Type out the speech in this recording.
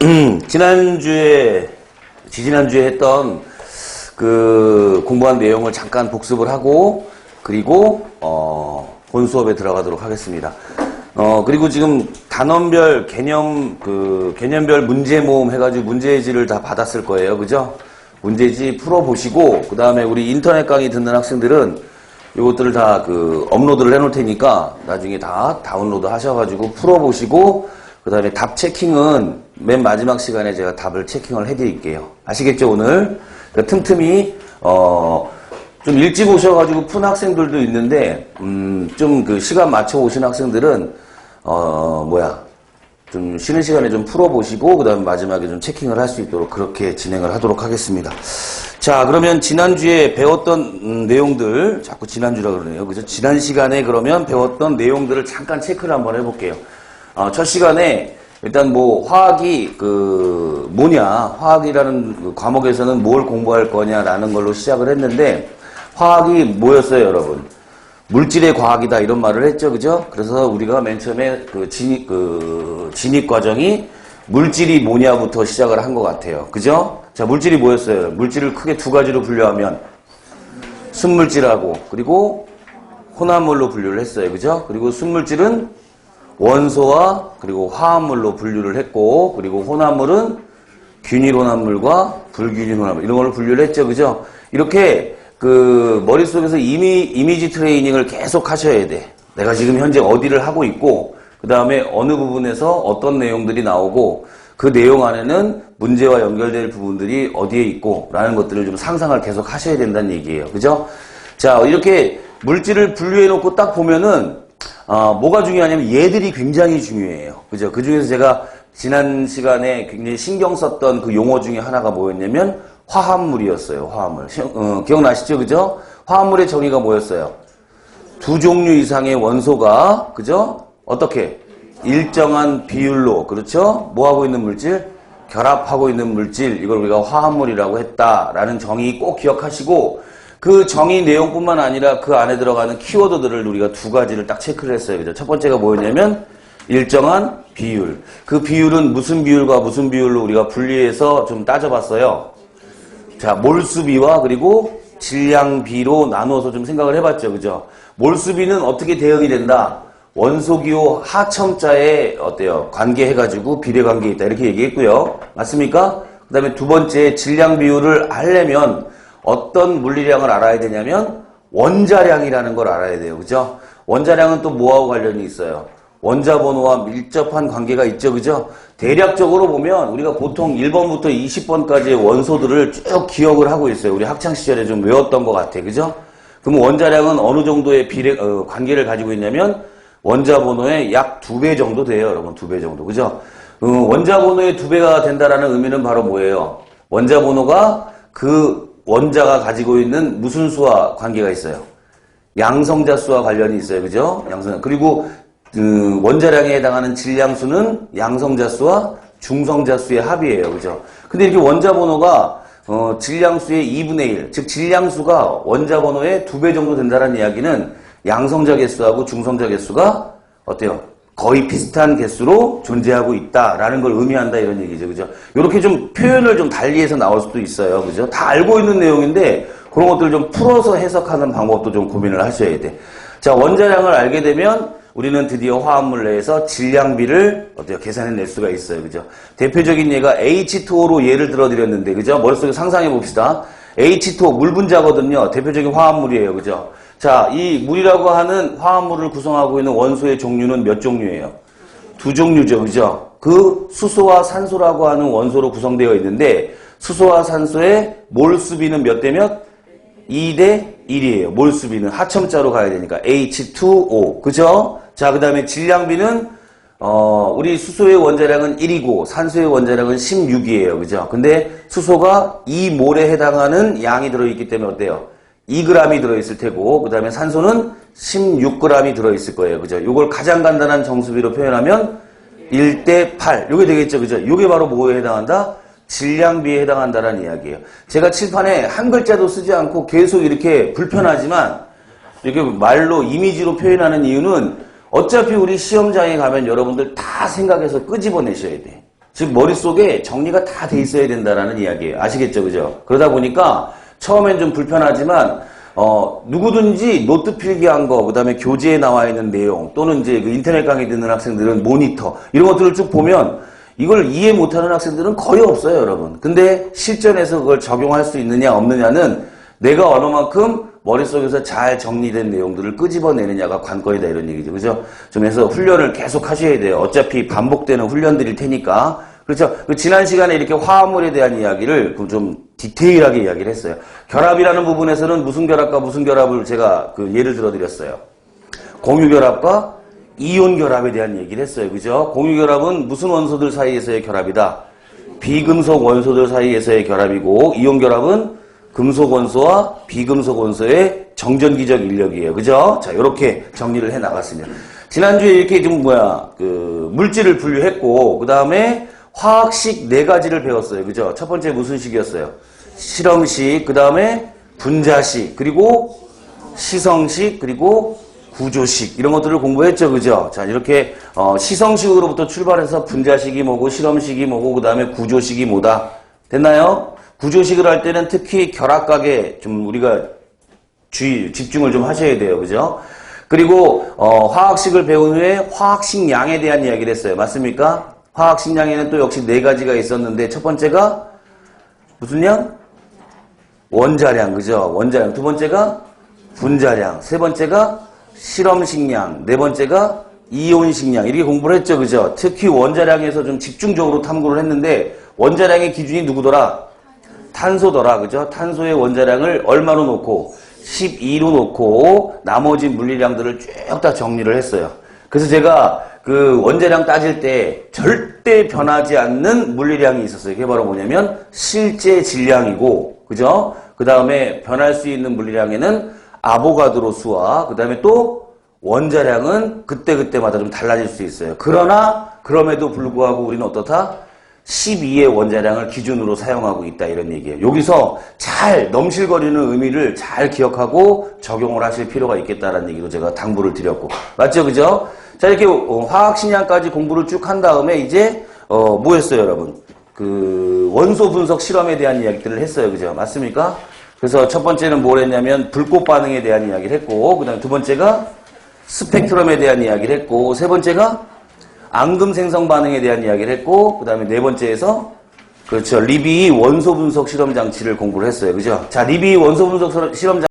지지난주에 했던 그 공부한 내용을 잠깐 복습을 하고, 그리고, 본 수업에 들어가도록 하겠습니다. 그리고 지금 단원별 개념별 문제 모음 해가지고 문제지를 다 받았을 거예요. 그죠? 문제지 풀어보시고, 그 다음에 우리 인터넷 강의 듣는 학생들은 이것들을 다 업로드를 해놓을 테니까 나중에 다 다운로드 하셔가지고 풀어보시고, 그 다음에 답 체킹은 맨 마지막 시간에 제가 답을 체킹을 해드릴게요. 아시겠죠, 오늘? 그러니까 틈틈이, 좀 일찍 오셔가지고 푼 학생들도 있는데, 좀 시간 맞춰 오신 학생들은, 좀 쉬는 시간에 좀 풀어보시고, 그 다음에 마지막에 좀 체킹을 할 수 있도록 그렇게 진행을 하도록 하겠습니다. 자, 그러면 지난주에 배웠던 내용들, 자꾸 지난주라 그러네요. 그죠? 지난 시간에 그러면 배웠던 내용들을 잠깐 체크를 한번 해볼게요. 첫 시간에 일단 화학이 화학이라는 과목에서는 뭘 공부할 거냐라는 걸로 시작을 했는데, 화학이 뭐였어요, 여러분? 물질의 과학이다 이런 말을 했죠, 그죠? 그래서 우리가 맨 처음에 진입 과정이 물질이 뭐냐부터 시작을 한 것 같아요, 그죠? 자, 물질이 뭐였어요? 물질을 크게 두 가지로 분류하면 순물질하고 그리고 혼합물로 분류를 했어요, 그죠? 그리고 순물질은 원소와 그리고 화합물로 분류를 했고, 그리고 혼합물은 균일 혼합물과 불균일 혼합물 이런 걸로 분류를 했죠, 그죠? 이렇게 머릿속에서 이미지 트레이닝을 계속 하셔야 돼. 내가 지금 현재 어디를 하고 있고, 그 다음에 어느 부분에서 어떤 내용들이 나오고, 그 내용 안에는 문제와 연결될 부분들이 어디에 있고, 라는 것들을 좀 상상을 계속 하셔야 된다는 얘기예요. 그죠? 자, 이렇게 물질을 분류해 놓고 딱 보면은, 뭐가 중요하냐면 얘들이 굉장히 중요해요. 그죠? 그 중에서 제가 지난 시간에 굉장히 신경 썼던 그 용어 중에 하나가 뭐였냐면, 화합물이었어요. 화합물. 기억나시죠? 그죠? 화합물의 정의가 뭐였어요? 두 종류 이상의 원소가, 그죠? 어떻게? 일정한 비율로, 그렇죠? 뭐하고 있는 물질? 결합하고 있는 물질. 이걸 우리가 화합물이라고 했다라는 정의 꼭 기억하시고, 그 정의 내용뿐만 아니라 그 안에 들어가는 키워드들을 우리가 두 가지를 딱 체크를 했어요. 그죠? 첫 번째가 뭐였냐면, 일정한 비율. 그 비율은 무슨 비율과 무슨 비율로 우리가 분리해서 좀 따져봤어요. 자, 몰수비와 그리고 질량비로 나누어서 좀 생각을 해봤죠. 그죠? 몰수비는 어떻게 대응이 된다? 원소기호 하첨자에 관계해가지고 비례관계에 있다. 이렇게 얘기했고요. 맞습니까? 그 다음에 두 번째 질량비율을 알려면 어떤 물리량을 알아야 되냐면 원자량이라는 걸 알아야 돼요. 그죠? 원자량은 또 뭐하고 관련이 있어요? 원자번호와 밀접한 관계가 있죠. 그죠? 대략적으로 보면 우리가 보통 1번부터 20번까지의 원소들을 쭉 기억을 하고 있어요. 우리 학창시절에 좀 외웠던 것 같아. 그죠? 그럼 원자량은 어느 정도의 관계를 가지고 있냐면 원자번호의 약 2배 정도 돼요. 여러분 2배 정도. 그죠? 원자번호의 2배가 된다라는 의미는 바로 뭐예요? 원자번호가 그 원자가 가지고 있는 무슨 수와 관계가 있어요? 양성자 수와 관련이 있어요. 그죠? 그리고 원자량에 해당하는 질량수는 양성자수와 중성자수의 합이에요. 그죠? 근데 이렇게 원자번호가, 질량수의 2분의 1, 즉, 질량수가 원자번호의 2배 정도 된다는 이야기는 양성자 개수하고 중성자 개수가 어때요? 거의 비슷한 개수로 존재하고 있다라는 걸 의미한다 이런 얘기죠. 그죠? 이렇게 좀 표현을 좀 달리해서 나올 수도 있어요. 그죠? 다 알고 있는 내용인데 그런 것들을 좀 풀어서 해석하는 방법도 좀 고민을 하셔야 돼. 자, 원자량을 알게 되면 우리는 드디어 화합물 내에서 질량비를 계산해낼 수가 있어요. 그죠? 대표적인 예가 H2O로 예를 들어드렸는데, 그죠? 머릿속에 상상해 봅시다. H2O, 물 분자거든요. 대표적인 화합물이에요. 그죠? 자, 이 물이라고 하는 화합물을 구성하고 있는 원소의 종류는 몇 종류예요? 2종류죠. 그죠? 그 수소와 산소라고 하는 원소로 구성되어 있는데, 수소와 산소의 몰수비는 몇 대 몇? 2대 1이에요. 몰수비는 하첨자로 가야 되니까 H2O. 그죠? 자, 그 다음에 질량비는 우리 수소의 원자량은 1이고 산소의 원자량은 16이에요. 그죠? 근데 수소가 2몰에 해당하는 양이 들어있기 때문에 어때요? 2g이 들어있을 테고, 그 다음에 산소는 16g이 들어있을 거예요. 그죠? 요걸 가장 간단한 정수비로 표현하면 1대 8. 요게 되겠죠. 그죠? 요게 바로 뭐에 해당한다? 질량비에 해당한다는 이야기예요. 제가 칠판에 한 글자도 쓰지 않고 계속 이렇게 불편하지만 이렇게 말로 이미지로 표현하는 이유는 어차피 우리 시험장에 가면 여러분들 다 생각해서 끄집어내셔야 돼. 즉 머릿속에 정리가 다 돼 있어야 된다라는 이야기예요. 아시겠죠? 그죠? 그러다 보니까 처음엔 좀 불편하지만 누구든지 노트 필기한 거, 그 다음에 교재에 나와 있는 내용, 또는 이제 그 인터넷 강의 듣는 학생들은 모니터, 이런 것들을 쭉 보면 이걸 이해 못하는 학생들은 거의 없어요, 여러분. 근데 실전에서 그걸 적용할 수 있느냐, 없느냐는 내가 얼마만큼 머릿속에서 잘 정리된 내용들을 끄집어내느냐가 관건이다, 이런 얘기죠. 그죠? 좀 해서 훈련을 계속 하셔야 돼요. 어차피 반복되는 훈련들일 테니까. 그렇죠? 지난 시간에 이렇게 화합물에 대한 이야기를 좀 디테일하게 이야기를 했어요. 결합이라는 부분에서는 무슨 결합과 무슨 결합을 제가 예를 들어 드렸어요. 공유결합과 이온결합에 대한 얘기를 했어요. 그죠? 공유결합은 무슨 원소들 사이에서의 결합이다? 비금속 원소들 사이에서의 결합이고, 이온결합은 금속 원소와 비금속 원소의 정전기적 인력이에요. 그죠? 자, 요렇게 정리를 해 나갔습니다. 지난주에 이렇게 물질을 분류했고, 그 다음에 화학식 4가지를 배웠어요. 그죠? 첫 번째 무슨 식이었어요? 실험식, 그 다음에 분자식, 그리고 시성식, 그리고 구조식, 이런 것들을 공부했죠. 그죠? 자, 이렇게 시성식으로부터 출발해서 분자식이 뭐고, 실험식이 뭐고, 그 다음에 구조식이 뭐다. 됐나요? 구조식을 할 때는 특히 결합각에 좀 우리가 집중을 좀 하셔야 돼요. 그죠? 그리고 화학식을 배운 후에 화학식량에 대한 이야기를 했어요. 맞습니까? 화학식량에는 또 역시 4가지가 있었는데, 첫 번째가 무슨 양? 원자량, 그죠? 원자량. 두 번째가 분자량. 세 번째가 실험식량. 네 번째가 이온식량. 이렇게 공부를 했죠. 그죠? 특히 원자량에서 좀 집중적으로 탐구를 했는데, 원자량의 기준이 누구더라? 탄소더라. 그죠? 탄소의 원자량을 얼마로 놓고? 12로 놓고, 나머지 물리량들을 쭉 다 정리를 했어요. 그래서 제가 원자량 따질 때 절대 변하지 않는 물리량이 있었어요. 그게 바로 뭐냐면 실제 질량이고, 그죠? 그 다음에 변할 수 있는 물리량에는 아보가드로 수와, 그 다음에 또 원자량은 그때그때마다 좀 달라질 수 있어요. 그러나 그럼에도 불구하고 우리는 어떻다? 12의 원자량을 기준으로 사용하고 있다, 이런 얘기예요. 여기서 잘 넘실거리는 의미를 잘 기억하고 적용을 하실 필요가 있겠다라는 얘기로 제가 당부를 드렸고, 맞죠? 그죠? 자, 이렇게 화학식량까지 공부를 쭉 한 다음에 이제 뭐 했어요, 여러분? 원소 분석 실험에 대한 이야기들을 했어요. 그죠? 맞습니까? 그래서 첫 번째는 뭘 했냐면 불꽃 반응에 대한 이야기를 했고, 그 다음에 두 번째가 스펙트럼에 대한 이야기를 했고, 세 번째가 앙금 생성 반응에 대한 이야기를 했고, 그 다음에 네 번째에서 그렇죠, 리비이 원소 분석 실험 장치를 공부를 했어요. 그죠? 자, 리비이 원소 분석 실험 장치